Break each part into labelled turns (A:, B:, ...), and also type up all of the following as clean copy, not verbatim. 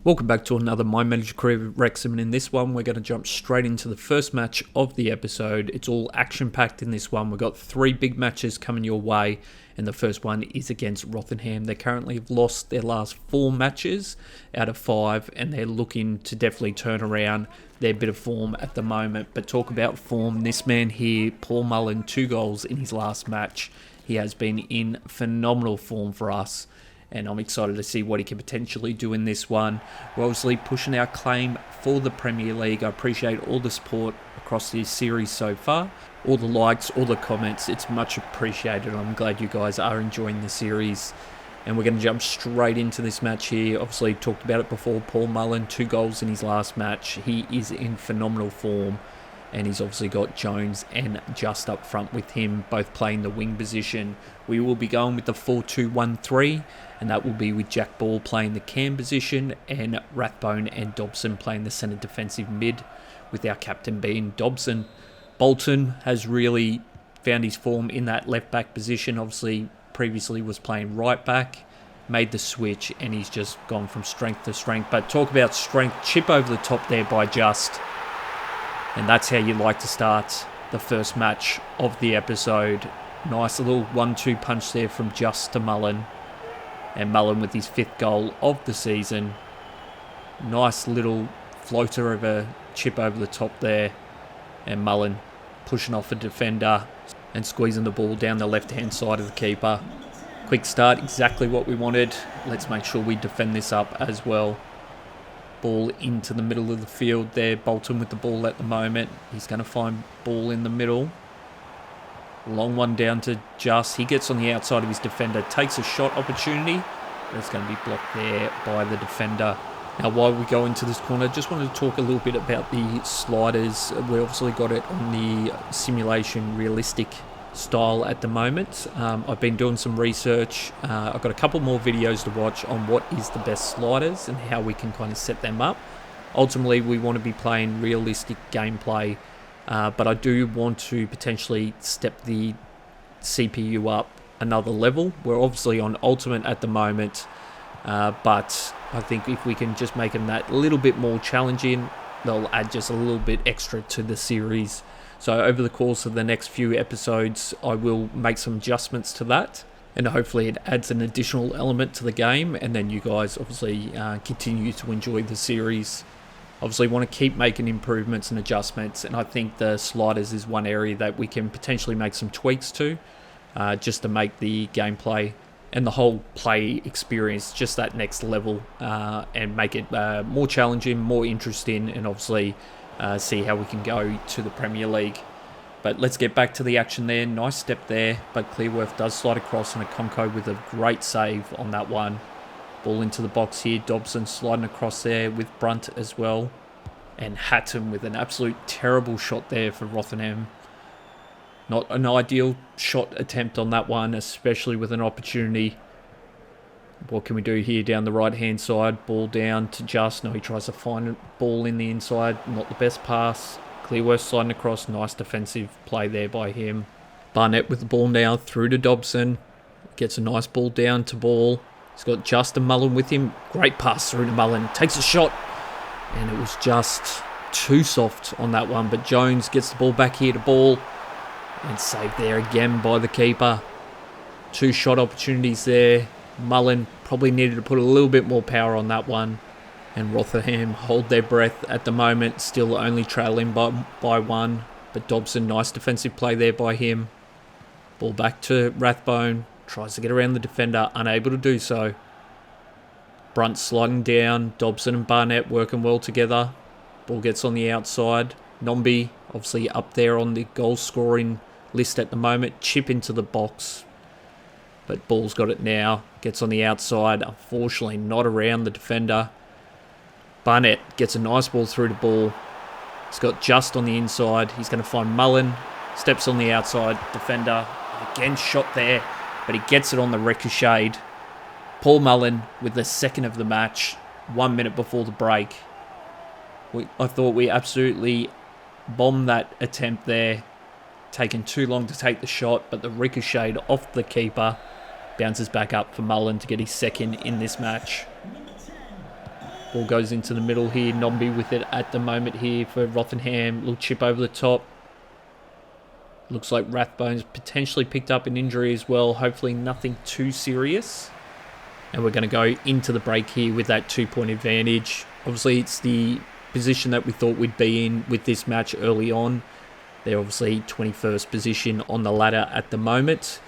A: Welcome back to another My Manager Career with Wrexham, and in this one we're going to jump straight into the first match of the episode. It's all action-packed in this one. We've got 3 big matches coming your way, and the first one is against Rotherham. They currently have lost their last 4 matches out of 5, and they're looking to definitely turn around their bit of form at the moment. But talk about form, this man here, Paul Mullin, 2 goals in his last match. He has been in phenomenal form for us, and I'm excited to see what he can potentially do in this one. We're obviously pushing our claim for the Premier League. I appreciate all the support across this series so far. All the likes, all the comments, it's much appreciated. I'm glad you guys are enjoying the series. And we're going to jump straight into this match here. Obviously, talked about it before, Paul Mullin, 2 goals in his last match. He is in phenomenal form. And he's obviously got Jones and Just up front with him, both playing the wing position. We will be going with the 4-2-1-3, and that will be with Jack Ball playing the cam position and Rathbone and Dobson playing the centre defensive mid, with our captain being Dobson. Bolton has really found his form in that left back position. Obviously, previously was playing right back, made the switch, and he's just gone from strength to strength. But talk about strength, chip over the top there by Just. And that's how you like to start the first match of the episode. Nice little 1-2 punch there from Just to Mullin. And Mullin with his 5th goal of the season. Nice little floater of a chip over the top there. And Mullin pushing off a defender and squeezing the ball down the left-hand side of the keeper. Quick start, exactly what we wanted. Let's make sure we defend this up as well. Ball into the middle of the field there. Bolton with the ball at the moment. He's going to find Ball in the middle. Long one down to Just. He gets on the outside of his defender. Takes a shot opportunity. It's going to be blocked there by the defender. Now, while we go into this corner, just wanted to talk a little bit about the sliders. We obviously got it on the simulation realistic style at the moment. I've been doing some research. I've got a couple more videos to watch on what is the best sliders and how we can kind of set them up. Ultimately, we want to be playing realistic gameplay, but I do want to potentially step the CPU up another level. We're obviously on Ultimate at the moment, but I think if we can just make them that little bit more challenging, they'll add just a little bit extra to the series. So over the course of the next few episodes, I will make some adjustments to that, and hopefully it adds an additional element to the game, and then you guys obviously continue to enjoy the series. Obviously want to keep making improvements and adjustments, and I think the sliders is one area that we can potentially make some tweaks to, just to make the gameplay and the whole play experience just that next level, and make it more challenging, more interesting, and obviously see how we can go to the Premier League. But let's get back to the action there. Nice step there, but Clearworth does slide across, and Akonko with a great save on that one. Ball into the box here. Dobson sliding across there with Brunt as well. And Hatton with an absolute terrible shot there for Rotherham. Not an ideal shot attempt on that one, especially with an opportunity. What can we do here down the right-hand side? Ball down to Just. No, he tries to find a ball in the inside. Not the best pass. Clearworth sliding across. Nice defensive play there by him. Barnett with the ball now through to Dobson. Gets a nice ball down to Ball. He's got Just and Mullin with him. Great pass through to Mullin. Takes a shot. And it was just too soft on that one. But Jones gets the ball back here to Ball. And saved there again by the keeper. 2 shot opportunities there. Mullin probably needed to put a little bit more power on that one. And Rotherham hold their breath at the moment. Still only trailing by 1. But Dobson, nice defensive play there by him. Ball back to Rathbone. Tries to get around the defender. Unable to do so. Brunt sliding down. Dobson and Barnett working well together. Ball gets on the outside. Nombi obviously up there on the goal scoring list at the moment. Chip into the box. But Ball's got it now. Gets on the outside. Unfortunately, not around the defender. Barnett gets a nice ball through to Ball. He's got Just on the inside. He's going to find Mullin. Steps on the outside. Defender. Again, shot there. But he gets it on the ricochet. Paul Mullin with the 2nd of the match. 1 minute before the break. I thought we absolutely bombed that attempt there. Taken too long to take the shot. But the ricochet off the keeper. Bounces back up for Mullin to get his 2nd in this match. Ball goes into the middle here. Nombi with it at the moment here for Rotherham. Little chip over the top. Looks like Rathbone's potentially picked up an injury as well. Hopefully nothing too serious. And we're going to go into the break here with that 2-point advantage. Obviously, it's the position that we thought we'd be in with this match early on. They're obviously 21st position on the ladder at the moment.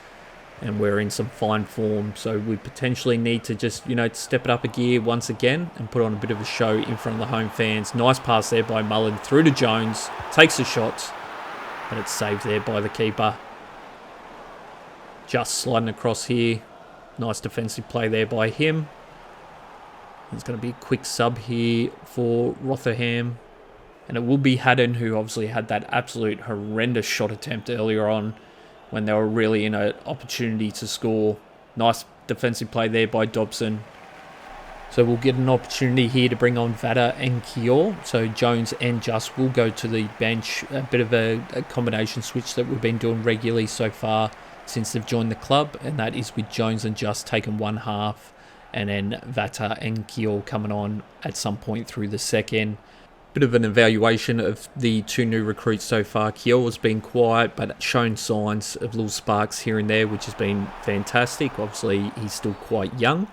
A: And we're in some fine form. So we potentially need to just, step it up a gear once again and put on a bit of a show in front of the home fans. Nice pass there by Mullen through to Jones. Takes a shot. But it's saved there by the keeper. Just sliding across here. Nice defensive play there by him. There's going to be a quick sub here for Rotherham. And it will be Haddon, who obviously had that absolute horrendous shot attempt earlier on when they were really in an opportunity to score. Nice defensive play there by Dobson. So we'll get an opportunity here to bring on Vata and Kior. So Jones and Just will go to the bench. A bit of a combination switch that we've been doing regularly so far since they've joined the club. And that is with Jones and Just taking one half. And then Vata and Kior coming on at some point through the second. Bit of an evaluation of the two new recruits so far. Kior has been quiet, but shown signs of little sparks here and there, which has been fantastic. Obviously, he's still quite young.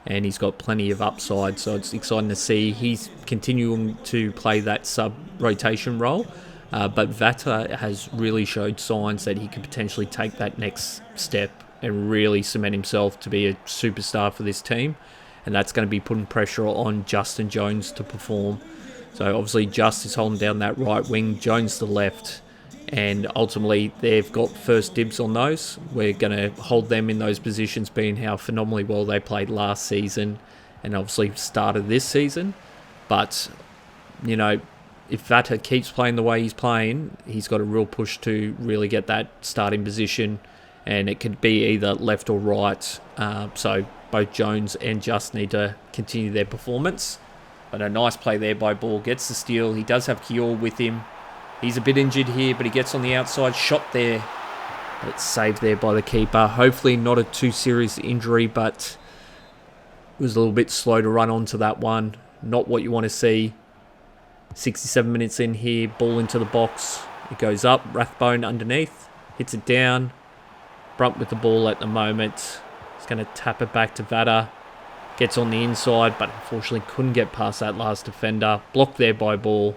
A: And he's got plenty of upside, so it's exciting to see. He's continuing to play that sub-rotation role, but Vata has really showed signs that he could potentially take that next step and really cement himself to be a superstar for this team. And that's going to be putting pressure on Justin Jones to perform. So obviously Just is holding down that right wing, Jones the left. And ultimately, they've got first dibs on those. We're going to hold them in those positions, being how phenomenally well they played last season and obviously started this season. But, if Vata keeps playing the way he's playing, he's got a real push to really get that starting position. And it could be either left or right. So both Jones and Just need to continue their performance. But a nice play there by Ball. Gets the steal. He does have Kior with him. He's a bit injured here, but he gets on the outside. Shot there. But it's saved there by the keeper. Hopefully not a too serious injury, but it was a little bit slow to run onto that one. Not what you want to see. 67 minutes in here. Ball into the box. It goes up. Rathbone underneath. Hits it down. Brunt with the ball at the moment. He's going to tap it back to Vata. Gets on the inside, but unfortunately couldn't get past that last defender. Blocked there by Ball.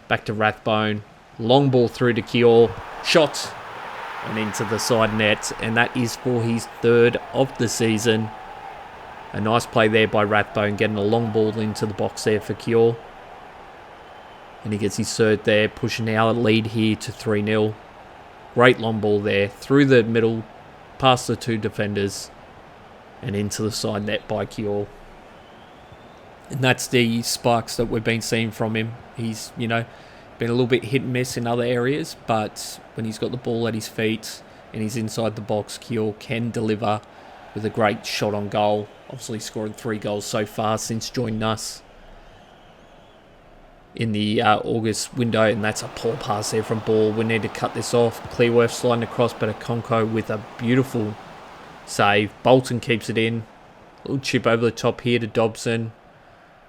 A: Back to Rathbone. Long ball through to Kior. Shot. And into the side net. And that is for his third of the season. A nice play there by Rathbone. Getting a long ball into the box there for Kior. And he gets his third there. Pushing our lead here to 3-0. Great long ball there. Through the middle. Past the two defenders. And into the side net by Kior. And that's the sparks that we've been seeing from him. He's, been a little bit hit and miss in other areas, but when he's got the ball at his feet and he's inside the box, Kior can deliver with a great shot on goal. Obviously scored 3 goals so far since joining us in the August window, and that's a poor pass there from Ball. We need to cut this off. Clearworth sliding across, but Akonko with a beautiful save. Bolton keeps it in. A little chip over the top here to Dobson.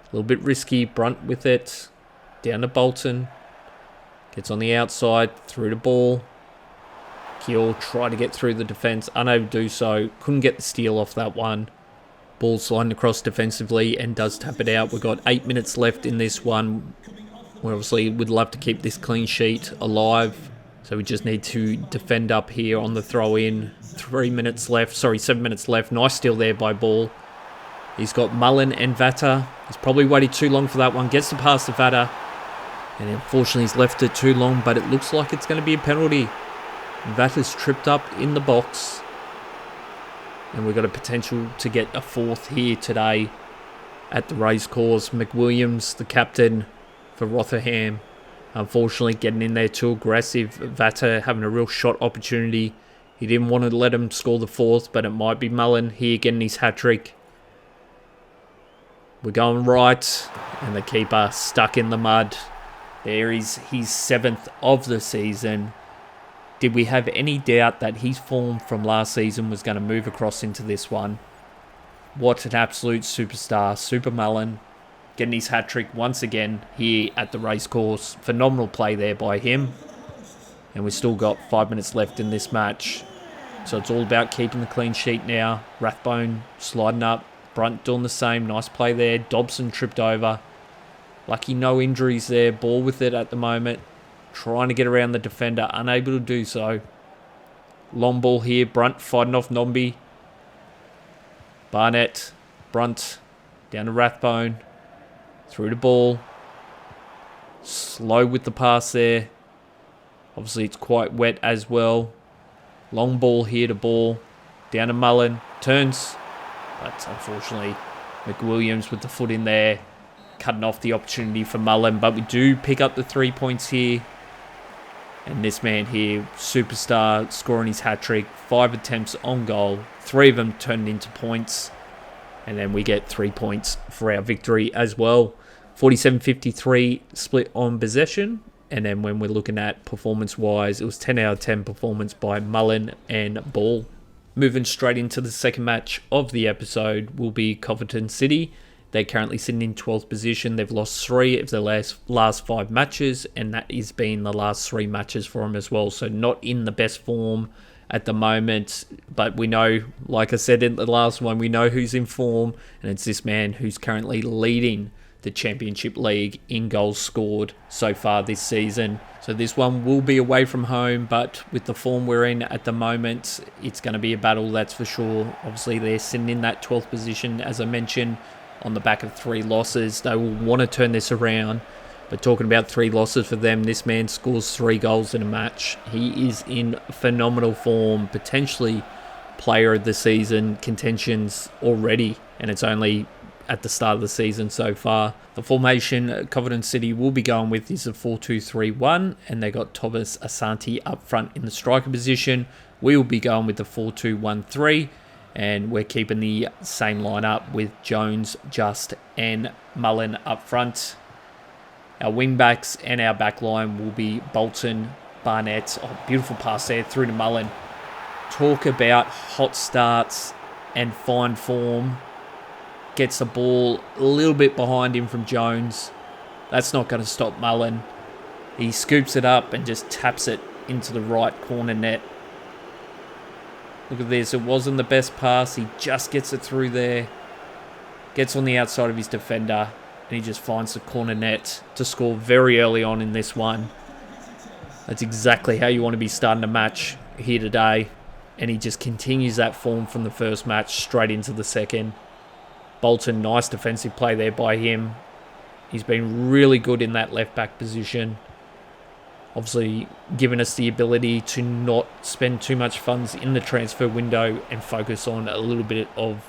A: A little bit risky. Brunt with it. Down to Bolton. Gets on the outside. Through to Ball. Kiel tried to get through the defence. Unable to do so. Couldn't get the steal off that one. Ball sliding across defensively and does tap it out. We've got 8 minutes left in this one. We obviously would love to keep this clean sheet alive. So we just need to defend up here on the throw in. 7 minutes left. Nice steal there by Ball. He's got Mullen and Vata. He's probably waited too long for that one. Gets the pass to Vata. And unfortunately he's left it too long, but it looks like it's going to be a penalty. Vata's tripped up in the box. And we've got a potential to get a fourth here today at the race course. McWilliams, the captain for Rotherham, unfortunately getting in there too aggressive. Vata having a real shot opportunity. He didn't want to let him score the fourth, but it might be Mullen here getting his hat-trick. We're going right, and the keeper stuck in the mud. There is his 7th of the season. Did we have any doubt that his form from last season was going to move across into this one? What an absolute superstar. Super Mullen. getting his hat-trick once again here at the racecourse. Phenomenal play there by him. And we've still got 5 minutes left in this match. So it's all about keeping the clean sheet now. Rathbone sliding up. Brunt doing the same. Nice play there. Dobson tripped over. Lucky no injuries there. Ball with it at the moment. Trying to get around the defender. Unable to do so. Long ball here. Brunt fighting off Nombi. Barnett. Brunt. Down to Rathbone. Through the ball. Slow with the pass there. Obviously it's quite wet as well. Long ball here to Ball. Down to Mullen. Turns. But unfortunately, McWilliams with the foot in there. Cutting off the opportunity for Mullen. But we do pick up the 3 points here. And this man here, superstar, scoring his hat-trick. 5 attempts on goal. 3 of them turned into points. And then we get 3 points for our victory as well. 47-53 split on possession. And then when we're looking at performance-wise, it was 10 out of 10 performance by Mullen and Ball. Moving straight into the second match of the episode will be Coventry City. They're currently sitting in 12th position. They've lost 3 of their last 5 matches, and that has been the last 3 matches for them as well. So not in the best form at the moment, but we know, like I said in the last one, we know who's in form, and it's this man who's currently leading the Championship League in goals scored so far this season. So this one will be away from home, but with the form we're in at the moment, it's going to be a battle, that's for sure. Obviously, they're sitting in that 12th position, as I mentioned, on the back of 3 losses. They will want to turn this around, but talking about 3 losses for them, this man scores 3 goals in a match. He is in phenomenal form, potentially player of the season contentions already, and it's only at the start of the season so far. The formation Coventry City will be going with is a 4-2-3-1, and they got Thomas Asante up front in the striker position. We will be going with the 4-2-1-3, and we're keeping the same lineup with Jones, Just, and Mullen up front. Our wing-backs and our back line will be Bolton, Barnett. Oh, beautiful pass there through to Mullen. Talk about hot starts and fine form. Gets the ball a little bit behind him from Jones. That's not going to stop Mullen. He scoops it up and just taps it into the right corner net. Look at this. It wasn't the best pass. He just gets it through there. Gets on the outside of his defender. And he just finds the corner net to score very early on in this one. That's exactly how you want to be starting a match here today. And he just continues that form from the first match straight into the second. Bolton, nice defensive play there by him. He's been really good in that left-back position. Obviously, giving us the ability to not spend too much funds in the transfer window and focus on a little bit of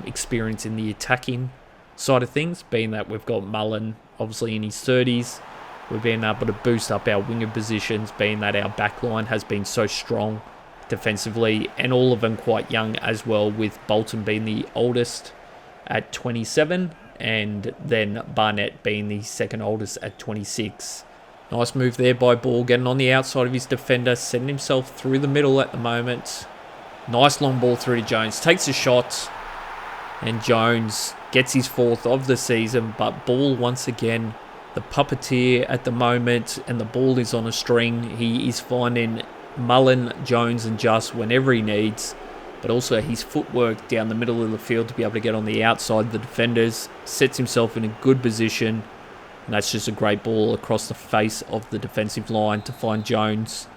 A: experience in the attacking side of things, being that we've got Mullen, obviously in his 30s. We've been able to boost up our winger positions, being that our back line has been so strong defensively, and all of them quite young as well, with Bolton being the oldest at 27, and then Barnett being the second oldest at 26. Nice move there by Ball, getting on the outside of his defender, sending himself through the middle at the moment. Nice long ball through to Jones, takes a shot, and Jones gets his 4th of the season, but Ball once again, the puppeteer at the moment, and the ball is on a string. He is finding Mullen, Jones, and Just whenever he needs. But also his footwork down the middle of the field to be able to get on the outside of the defenders, sets himself in a good position, and that's just a great ball across the face of the defensive line to find Jones.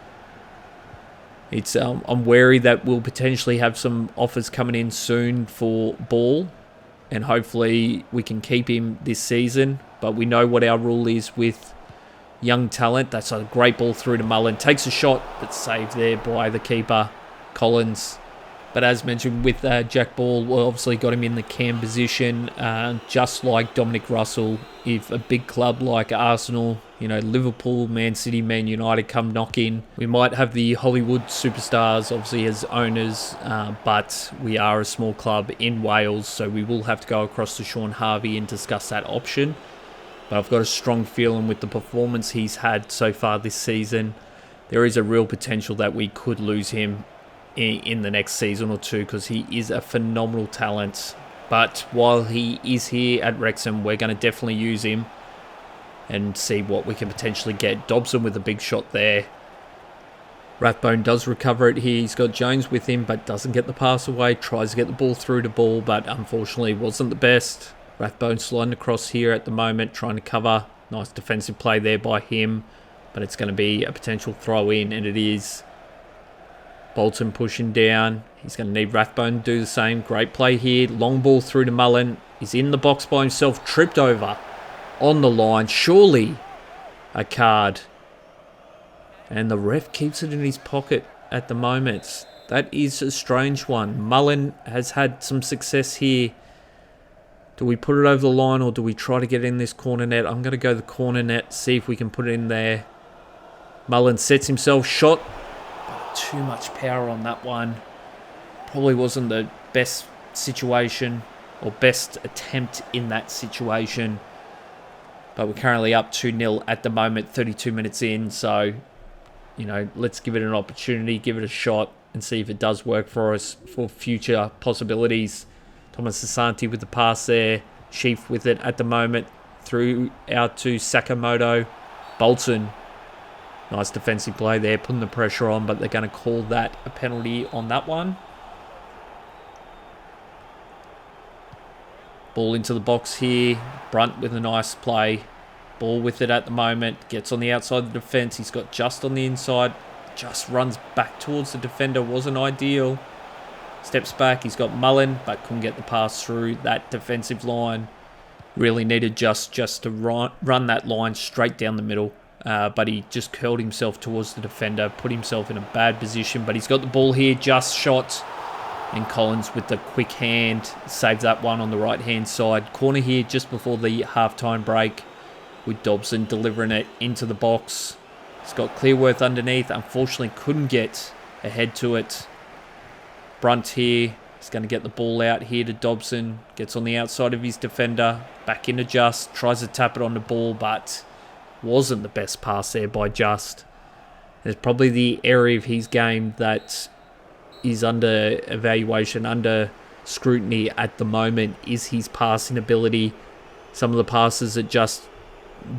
A: It's I'm wary that we'll potentially have some offers coming in soon for Ball, and hopefully we can keep him this season, but we know what our rule is with young talent. That's a great ball through to Mullen, takes a shot, but saved there by the keeper, Collins. But as mentioned with Jack Ball, we obviously got him in the cam position, just like Dominic Russell. If a big club like Arsenal, Liverpool, Man City, Man United come knocking, we might have the Hollywood superstars obviously as owners, but we are a small club in Wales, so we will have to go across to Sean Harvey and discuss that option. But I've got a strong feeling with the performance he's had so far this season, there is a real potential that we could lose him in the next season or two, because he is a phenomenal talent. But while he is here at Wrexham, we're going to definitely use him and see what we can potentially get. Dobson with a big shot there. Rathbone does recover it here. He's got Jones with him, but doesn't get the pass away. Tries to get the ball through to Ball, but unfortunately wasn't the best. Rathbone sliding across here at the moment, trying to cover. Nice defensive play there by him, but it's going to be a potential throw in, and it is. Bolton pushing down. He's going to need Rathbone to do the same. Great play here. Long ball through to Mullin. He's in the box by himself. Tripped over on the line. Surely a card. And the ref keeps it in his pocket at the moment. That is a strange one. Mullin has had some success here. Do we put it over the line or do we try to get in this corner net? I'm going to go the corner net, see if we can put it in there. Mullin sets himself, shot. Too much power on that one. Probably wasn't the best situation or best attempt in that situation. But we're currently up 2-0 at the moment, 32 minutes in. So, let's give it an opportunity, give it a shot and see if it does work for us for future possibilities. Thomas Asante with the pass there. Sheaf with it at the moment. Through out to Sakamoto. Bolton. Nice defensive play there, putting the pressure on, but they're going to call that a penalty on that one. Ball into the box here. Brunt with a nice play. Ball with it at the moment. Gets on the outside of the defence. He's got Just on the inside. Just runs back towards the defender. Wasn't ideal. Steps back. He's got Mullin, but couldn't get the pass through that defensive line. Really needed just to run that line straight down the middle. But he just curled himself towards the defender. Put himself in a bad position. But he's got the ball here. Just shot. And Collins with the quick hand. Saves that one on the right-hand side. Corner here just before the half-time break. With Dobson delivering it into the box. He's got Clearworth underneath. Unfortunately couldn't get ahead to it. Brunt here. He's going to get the ball out here to Dobson. Gets on the outside of his defender. Back into Just. Tries to tap it on the ball, but wasn't the best pass there by Just. There's probably the area of his game that is under evaluation, under scrutiny at the moment, is his passing ability. Some of the passes that Just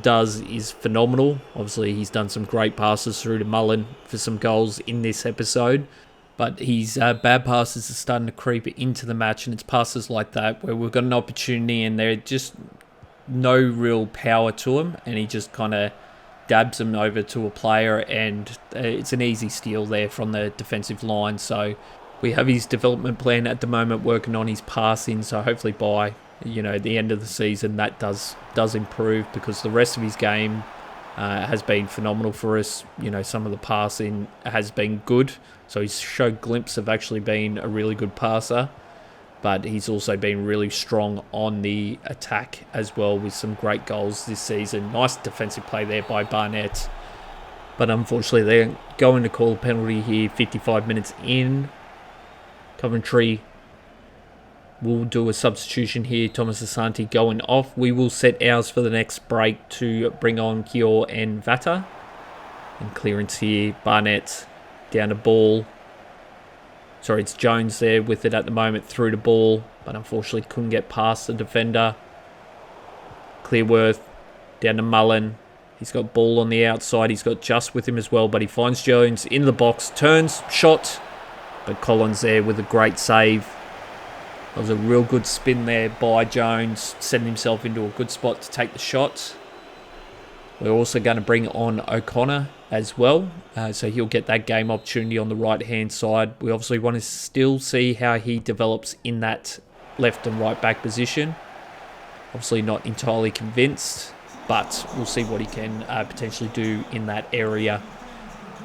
A: does is phenomenal. Obviously, he's done some great passes through to Mullin for some goals in this episode. But his bad passes are starting to creep into the match, and it's passes like that where we've got an opportunity and they're just no real power to him, and he just kind of dabs them over to a player, and it's an easy steal there from the defensive line. So we have his development plan at the moment working on his passing, so hopefully by the end of the season that does improve, because the rest of his game has been phenomenal for us. Some of the passing has been good, so he's showed glimpses of actually being a really good passer, but he's also been really strong on the attack as well with some great goals this season. Nice defensive play there by Barnett, but unfortunately they're going to call a penalty here 55 minutes in. Coventry will do a substitution here. Thomas Asante going off. We will set ours for the next break to bring on Kior and Vata. And clearance here. Barnett down to Ball. Sorry, it's Jones there with it at the moment through to Ball, but unfortunately couldn't get past the defender. Clearworth down to Mullin. He's got Ball on the outside. He's got Just with him as well, but he finds Jones in the box. Turns, shot, but Collins there with a great save. That was a real good spin there by Jones, setting himself into a good spot to take the shot. We're also going to bring on O'Connor as well, so he'll get that game opportunity on the right-hand side. We obviously want to still see how he develops in that left and right back position. Obviously not entirely convinced, but we'll see what he can potentially do in that area.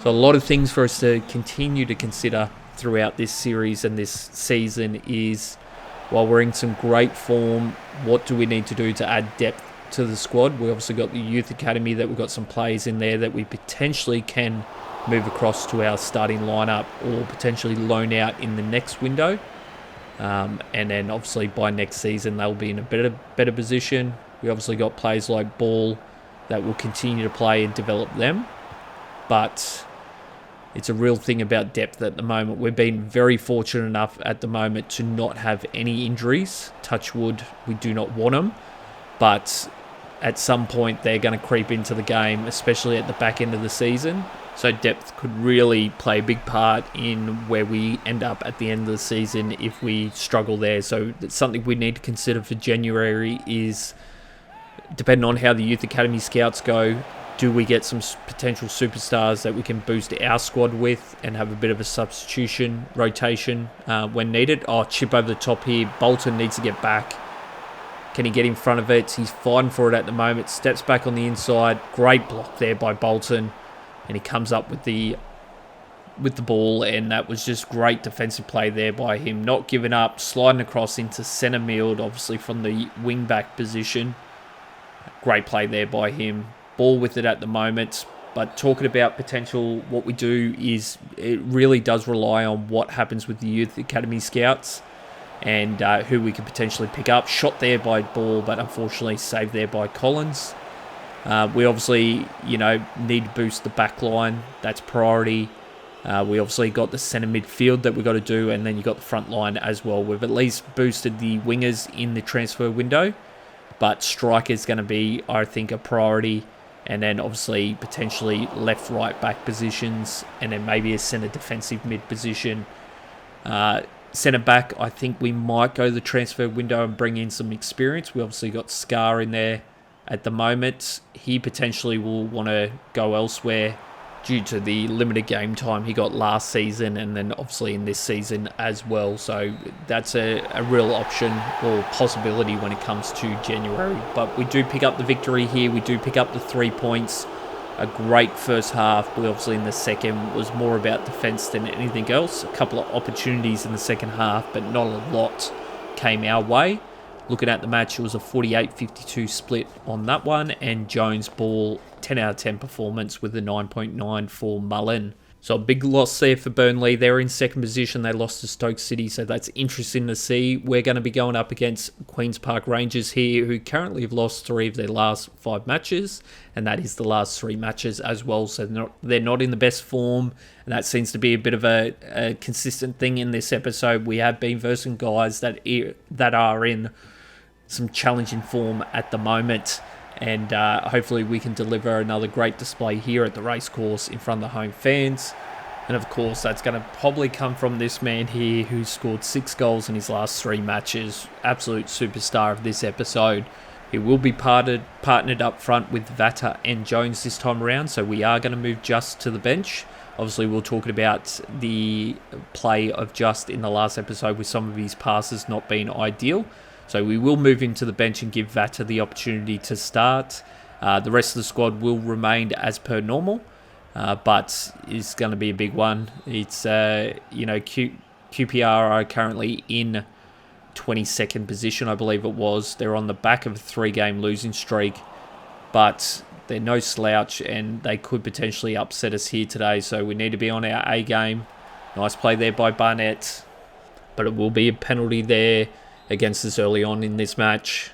A: So a lot of things for us to continue to consider throughout this series and this season is, while we're in some great form, what do we need to do to add depth to the squad? We obviously got the youth academy that we've got some players in there that we potentially can move across to our starting lineup or potentially loan out in the next window. And then obviously by next season they'll be in a better position. We obviously got players like Ball that will continue to play and develop them. But It's a real thing about depth at the moment. We've been very fortunate enough at the moment to not have any injuries. Touch wood, we do not want them. But at some point, they're going to creep into the game, especially at the back end of the season. So depth could really play a big part in where we end up at the end of the season if we struggle there. So it's something we need to consider for January is, depending on how the Youth Academy scouts go, do we get some potential superstars that we can boost our squad with and have a bit of a substitution rotation when needed? Oh, chip over the top here. Bolton needs to get back. Can he get in front of it? He's fighting for it at the moment. Steps back on the inside. Great block there by Bolton. And he comes up with the ball, and that was just great defensive play there by him. Not giving up, sliding across into centre middle, obviously from the wing-back position. Great play there by him. Ball with it at the moment. But talking about potential, what we do is it really does rely on what happens with the Youth Academy scouts and who we could potentially pick up. Shot there by Ball, but unfortunately saved there by Collins. We obviously, need to boost the back line. That's priority. We obviously got the centre midfield that we've got to do, and then you've got the front line as well. We've at least boosted the wingers in the transfer window, but striker is going to be, I think, a priority. And then obviously potentially left, right back positions, and then maybe a centre defensive mid position. Centre back, I think we might go the transfer window and bring in some experience. We obviously got Scar in there at the moment. He potentially will want to go elsewhere due to the limited game time he got last season, and then obviously in this season as well. So that's a real option or possibility when it comes to January. But we do pick up the victory here. We do pick up the 3 points. A great first half. We obviously in the second was more about defence than anything else. A couple of opportunities in the second half, but not a lot came our way. Looking at the match, it was a 48-52 split on that one, and Jones Ball, 10 out of 10 performance with a 9.9 for Mullin. So a big loss there for Burnley. They're in second position. They lost to Stoke City, so that's interesting to see. We're going to be going up against Queen's Park Rangers here, who currently have lost 3 of their last 5 matches, and that is the last 3 matches as well. So they're not in the best form, and that seems to be a bit of a consistent thing in this episode. We have been versing guys that are in some challenging form at the moment, and hopefully we can deliver another great display here at the racecourse in front of the home fans. And of course that's going to probably come from this man here who scored 6 goals in his last 3 matches. Absolute superstar of this episode. He will be partnered up front with Vata and Jones this time around, so we are going to move Just to the bench. Obviously we're talking about the play of Just in the last episode with some of his passes not being ideal. So we will move him to the bench and give Vata the opportunity to start. The rest of the squad will remain as per normal, but it's going to be a big one. It's, QPR are currently in 22nd position, I believe it was. They're on the back of a 3-game losing streak, but they're no slouch, and they could potentially upset us here today. So we need to be on our A game. Nice play there by Barnett, but it will be a penalty there against us early on in this match.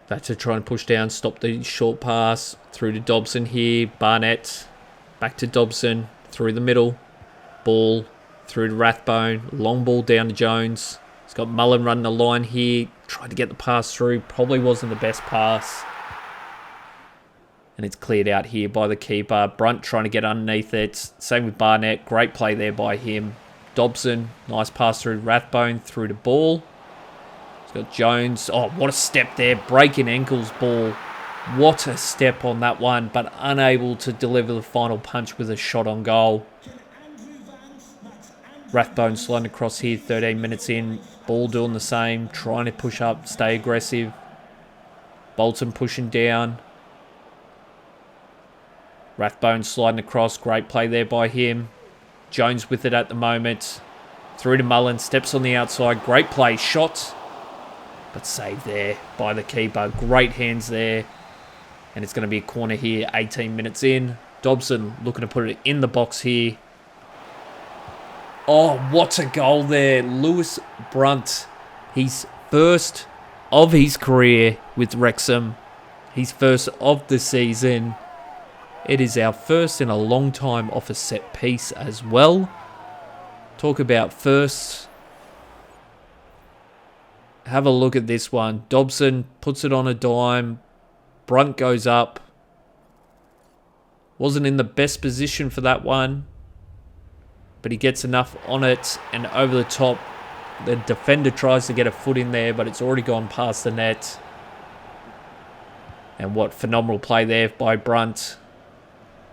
A: That's to try and push down, stop the short pass through to Dobson here. Barnett back to Dobson through the middle. Ball through to Rathbone. Long ball down to Jones. He's got Mullin running the line here. Tried to get the pass through. Probably wasn't the best pass. And it's cleared out here by the keeper. Brunt trying to get underneath it. Same with Barnett. Great play there by him. Dobson, nice pass through Rathbone, through to Ball. He's got Jones. Oh, what a step there. Breaking ankles, Ball. What a step on that one, but unable to deliver the final punch with a shot on goal. Rathbone sliding across here, 13 minutes in. Ball doing the same, trying to push up, stay aggressive. Bolton pushing down. Rathbone sliding across, great play there by him. Jones with it at the moment. Through to Mullin, steps on the outside. Great play, shot. But saved there by the keeper. Great hands there. And it's going to be a corner here, 18 minutes in. Dobson looking to put it in the box here. Oh, what a goal there. Lewis Brunt. His first of his career with Wrexham. His first of the season. It is our first in a long time off a set piece as well. Talk about first. Have a look at this one. Dobson puts it on a dime. Brunt goes up. Wasn't in the best position for that one, but he gets enough on it and over the top. The defender tries to get a foot in there, but it's already gone past the net. And what phenomenal play there by Brunt.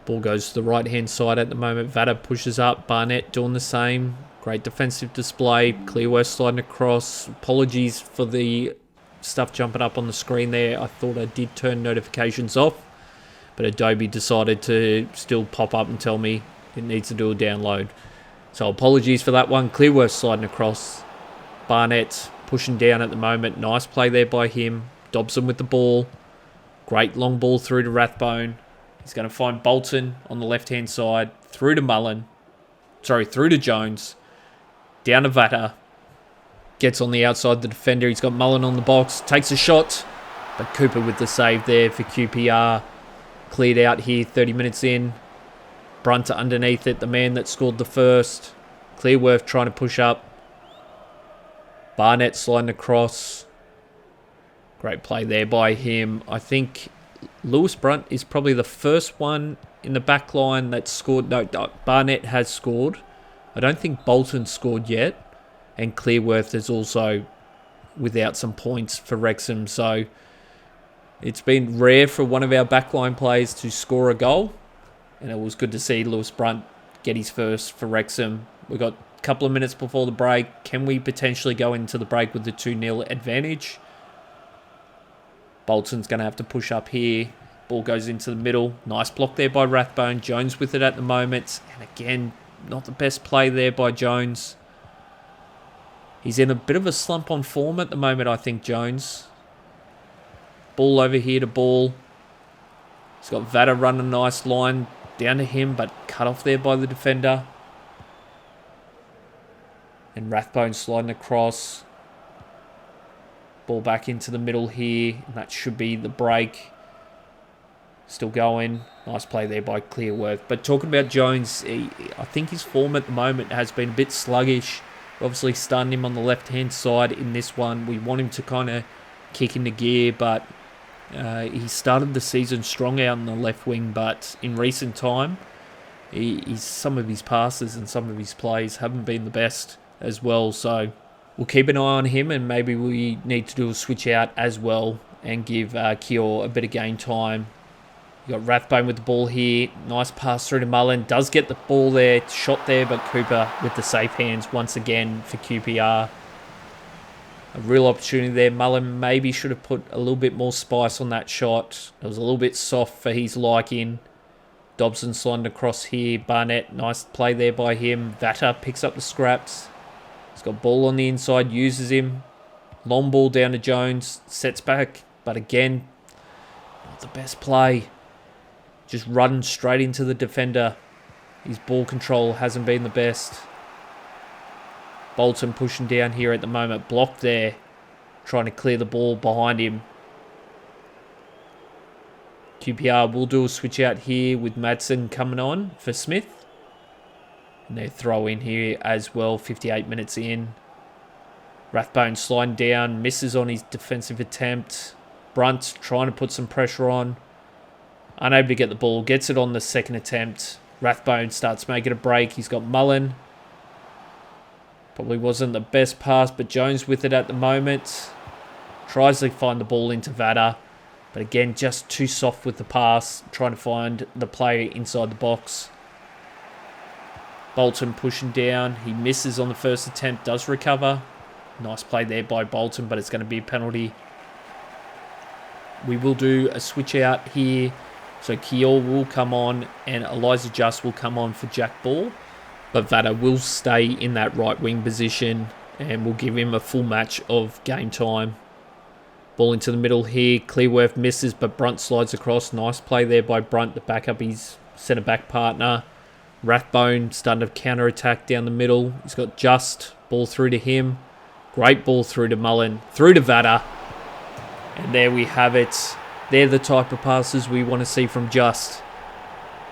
A: Ball goes to the right-hand side at the moment. Vata pushes up. Barnett doing the same. Great defensive display. Clearworth sliding across. Apologies for the stuff jumping up on the screen there. I thought I did turn notifications off, but Adobe decided to still pop up and tell me it needs to do a download. So apologies for that one. Clearworth sliding across. Barnett pushing down at the moment. Nice play there by him. Dobson with the ball. Great long ball through to Rathbone. He's going to find Bolton on the left-hand side. Through to Mullen. Through to Jones. Down to Vata. Gets on the outside of the defender. He's got Mullen on the box. Takes a shot. But Cooper with the save there for QPR. Cleared out here 30 minutes in. Brunt underneath it. The man that scored the first. Clearworth trying to push up. Barnett sliding across. Great play there by him. I think Lewis Brunt is probably the first one in the back line that scored. No, Barnett has scored. I don't think Bolton scored yet. And Clearworth is also without some points for Wrexham. So it's been rare for one of our backline players to score a goal. And it was good to see Lewis Brunt get his first for Wrexham. We've got a couple of minutes before the break. Can we potentially go into the break with the 2-0 advantage? Bolton's going to have to push up here. Ball goes into the middle. Nice block there by Rathbone. Jones with it at the moment. And again, not the best play there by Jones. He's in a bit of a slump on form at the moment, I think, Jones. Ball over here to Ball. He's got Vata running a nice line down to him, but cut off there by the defender. And Rathbone sliding across. Ball back into the middle here. And that should be the break. Still going. Nice play there by Clearworth. But talking about Jones, I think his form at the moment has been a bit sluggish. Obviously stunned him on the left-hand side in this one. We want him to kind of kick into gear, but he started the season strong out on the left wing, but in recent time, some of his passes and some of his plays haven't been the best as well. So we'll keep an eye on him, and maybe we need to do a switch out as well and give Kior a bit of game time. You got Rathbone with the ball here. Nice pass through to Mullen. Does get the ball there. Shot there, but Cooper with the safe hands once again for QPR. A real opportunity there. Mullen maybe should have put a little bit more spice on that shot. It was a little bit soft for his liking. Dobson sliding across here. Barnett, nice play there by him. Vata picks up the scraps. He's got ball on the inside, uses him. Long ball down to Jones. Sets back, but again, not the best play. Just running straight into the defender. His ball control hasn't been the best. Bolton pushing down here at the moment. Blocked there. Trying to clear the ball behind him. QPR will do a switch out here with Madsen coming on for Smith. And they throw in here as well, 58 minutes in. Rathbone sliding down. Misses on his defensive attempt. Brunt trying to put some pressure on. Unable to get the ball. Gets it on the second attempt. Rathbone starts making a break. He's got Mullen. Probably wasn't the best pass, but Jones with it at the moment. Tries to find the ball into Vata. But again, just too soft with the pass. Trying to find the player inside the box. Bolton pushing down. He misses on the first attempt. Does recover. Nice play there by Bolton, but it's going to be a penalty. We will do a switch out here. So Kiel will come on and Eliza Just will come on for Jack Ball. But Vata will stay in that right wing position and we'll give him a full match of game time. Ball into the middle here. Clearworth misses, but Brunt slides across. Nice play there by Brunt to back up his centre-back partner. Rathbone starting to counter-attack down the middle. He's got Just. Ball through to him. Great ball through to Mullen. Through to Vata. And there we have it. They're the type of passes we want to see from Just.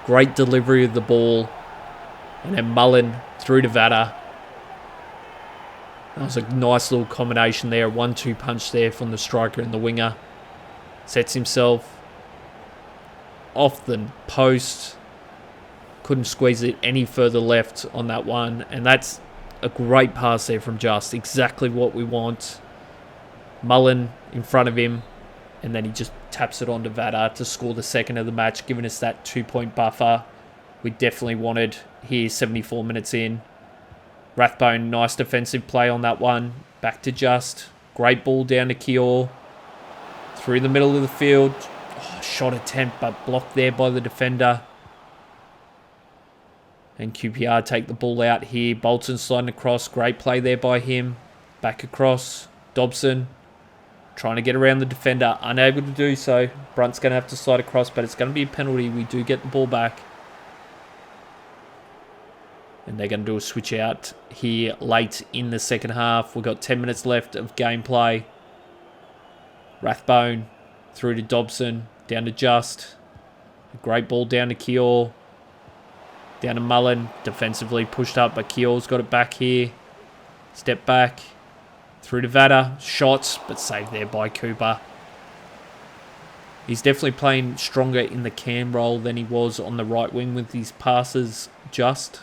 A: Great delivery of the ball. And then Mullin through to Vada. That was a nice little combination there. 1-2 punch there from the striker and the winger. Sets himself off the post. Couldn't squeeze it any further left on that one. And that's a great pass there from Just. Exactly what we want. Mullin in front of him. And then he just taps it onto Vada to score the second of the match, giving us that 2-point buffer we definitely wanted here 74 minutes in. Rathbone, nice defensive play on that one. Back to Just. Great ball down to Kior. Through the middle of the field. Oh, shot attempt, but blocked there by the defender. And QPR take the ball out here. Bolton sliding across. Great play there by him. Back across. Dobson trying to get around the defender. Unable to do so. Brunt's going to have to slide across, but it's going to be a penalty. We do get the ball back. And they're going to do a switch out here late in the second half. We've got 10 minutes left of gameplay. Rathbone through to Dobson. Down to Just. A great ball down to Kior. Down to Mullin. Defensively pushed up, but Kior's got it back here. Step back. Through to Vada. Shots, but saved there by Cooper. He's definitely playing stronger in the cam role than he was on the right wing with his passes. Just.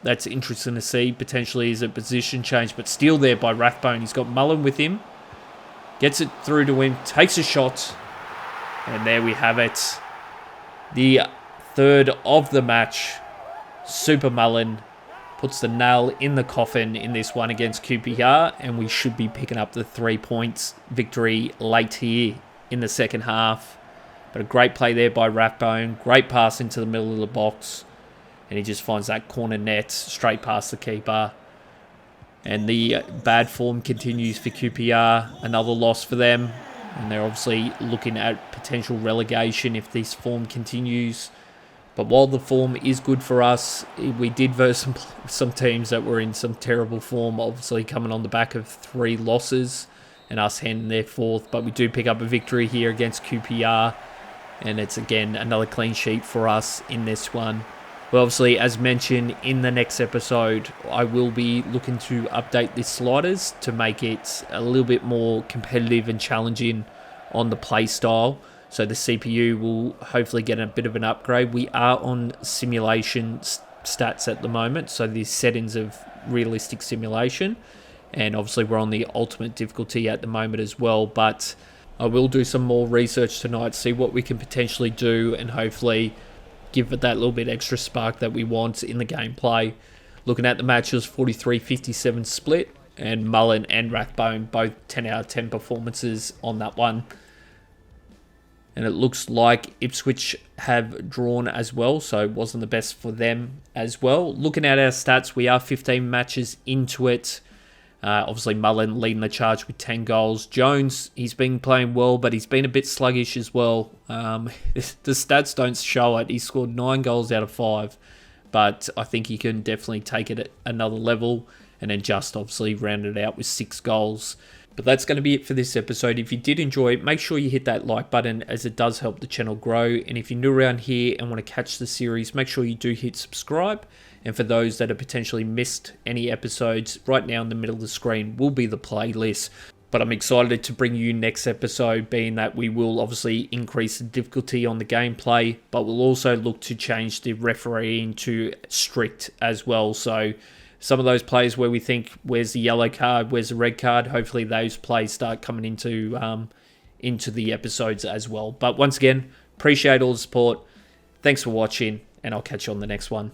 A: That's interesting to see. Potentially is a position change, but still there by Rathbone. He's got Mullin with him. Gets it through to him. Takes a shot. And there we have it. The third of the match. Super Mullin puts the nail in the coffin in this one against QPR. And we should be picking up the 3 points victory late here in the second half. But a great play there by Rathbone. Great pass into the middle of the box. And he just finds that corner net straight past the keeper. And the bad form continues for QPR. Another loss for them. And they're obviously looking at potential relegation if this form continues. But while the form is good for us, we did verse some teams that were in some terrible form. Obviously coming on the back of 3 losses. And us handing their 4th. But we do pick up a victory here against QPR. And it's again another clean sheet for us in this one. Well, obviously, as mentioned in the next episode, I will be looking to update the sliders to make it a little bit more competitive and challenging on the play style. So the CPU will hopefully get a bit of an upgrade. We are on simulation stats at the moment, so the settings of realistic simulation. And obviously, we're on the ultimate difficulty at the moment as well. But I will do some more research tonight, see what we can potentially do, and hopefully give it that little bit extra spark that we want in the gameplay. Looking at the match, it was 43-57 split, and Mullin and Rathbone both 10 out of 10 performances on that one. And it looks like Ipswich have drawn as well, so it wasn't the best for them as well. Looking at our stats, we are 15 matches into it. Obviously, Mullin leading the charge with 10 goals. Jones, he's been playing well, but he's been a bit sluggish as well. The stats don't show it. He scored 9 goals out of 5, but I think he can definitely take it at another level. And then Just obviously rounded it out with 6 goals. But that's going to be it for this episode. If you did enjoy it, make sure you hit that like button as it does help the channel grow. And if you're new around here and want to catch the series, make sure you do hit subscribe. And for those that have potentially missed any episodes, right now in the middle of the screen will be the playlist. But I'm excited to bring you next episode, being that we will obviously increase the difficulty on the gameplay, but we'll also look to change the refereeing to strict as well. So some of those plays where we think, where's the yellow card, where's the red card, hopefully those plays start coming into the episodes as well. But once again, appreciate all the support. Thanks for watching, and I'll catch you on the next one.